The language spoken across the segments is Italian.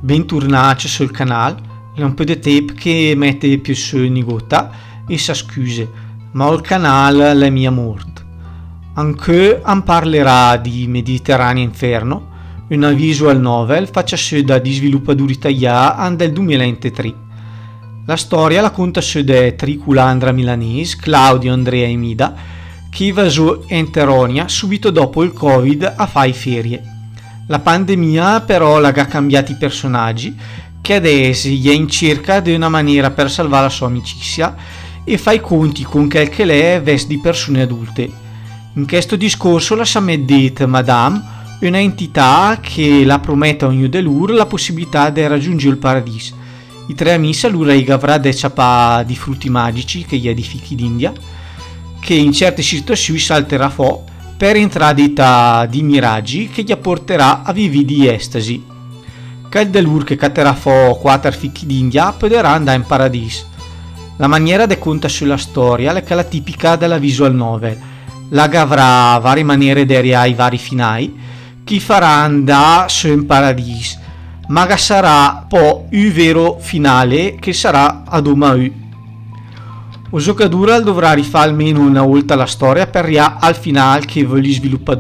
bentornati sul canale. È un po' di tempo che mette più su Nigota e sa scuse, ma il canale è mia morte. Anche parlerà di Mediterraneo Inferno, una visual novel fatta da sviluppatori italiani del 2023. La storia la conta su da triculandra milanese Claudio, Andrea e Mida, che va su Enteronia subito dopo il Covid a fare ferie. La pandemia però l'ha cambiato i personaggi, che adesso è in cerca di una maniera per salvare la sua amicizia e fa i conti con quel che lei veste di persone adulte. In questo discorso la Sameddit Madame, una entità che la promette a ognuno di loro la possibilità di raggiungere il paradiso. I tre amici allora avrà dei ciapà di frutti magici che gli è di fichi d'India, che in certe situazioni salterà fuori per entrare di miraggi che gli porterà a vivere di estasi. Quel delur che catterà fuori 4 fichi d'India potrà andare in paradiso. La maniera di conta sulla storia è la tipica della visual novel. La avrà varie maniere di arrivare ai vari finali che farà andare su in paradiso, ma sarà poi il vero finale che sarà a domani. Il giocatore dovrà rifare almeno una volta la storia per arrivare al finale che vuole sviluppare.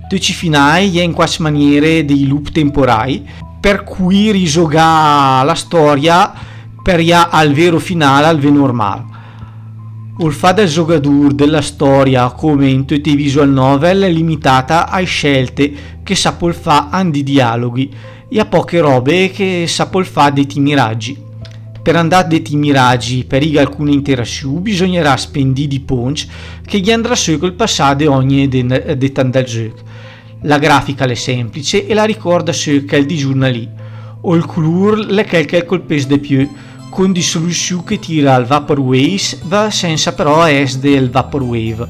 Tutti i finali è in qualche maniera dei loop temporali, per cui risogà la storia per arrivare al vero finale, al vero normale. Il fatto del giocatore della storia, come in tutti i visual novel, è limitata a scelte che sa può fare di dialoghi e a poche robe che sa può fare dei miraggi. Per andare dei miraggi per alcune interazioni bisognerà spendere di punch che gli andrà su col passato ogni dettaglio del gioco. La grafica è semplice e la ricorda su quel di giornalì, o il color è quel che colpisce di più, con di soluzione che tira al vaporwave va senza però essere del vaporwave.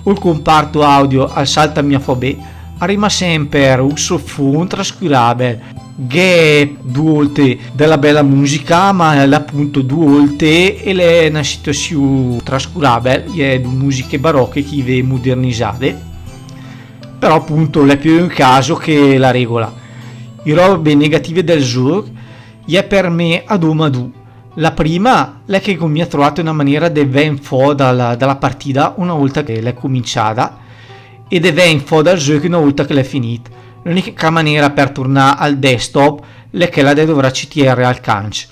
O il comparto audio al salta mia fobè arriva sempre un sottofondo trascurabile, che è due volte della bella musica, ma è appunto due volte e è una situazione trascurabile, è di musiche barocche che ve modernizzate, però appunto è più un caso che la regola. I robe negative del gioco è per me a domadu. La prima è che mi ha trovato una maniera di venire fuori dalla partita una volta che l'è cominciata e di venire fuori dal gioco una volta che l'è finita. L'unica maniera per tornare al desktop è che la dovrà CTR al canc.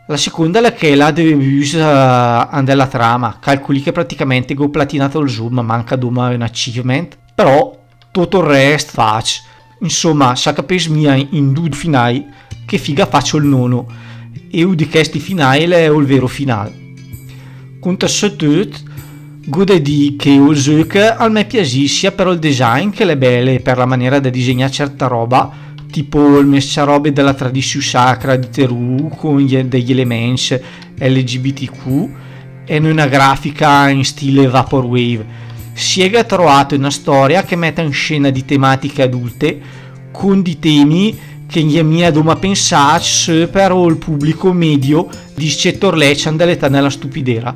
La seconda è che la deve andare la trama, calcoli che praticamente ho platinato il zoom, manca doma un achievement, però tutto il resto faccio. Insomma, sa capisci mia in due finali che figa faccio il nono e uno di questi finali è il vero finale. Conta su tutto, gode di che il gioco a me piace sia per il design che le belle per la maniera di disegnare certa roba, tipo il mesciarobe della tradizione sacra di Teru con degli elementi LGBTQ e una grafica in stile vaporwave. Si è trovato una storia che mette in scena di tematiche adulte con di temi che mi ha doma pensare per il pubblico medio di scettorleccian dell'età nella stupidera.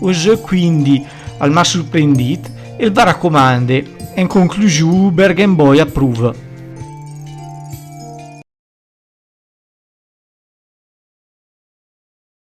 Ose quindi al ma sorprendit e il va raccomande e in conclusione Bergen Boy approva.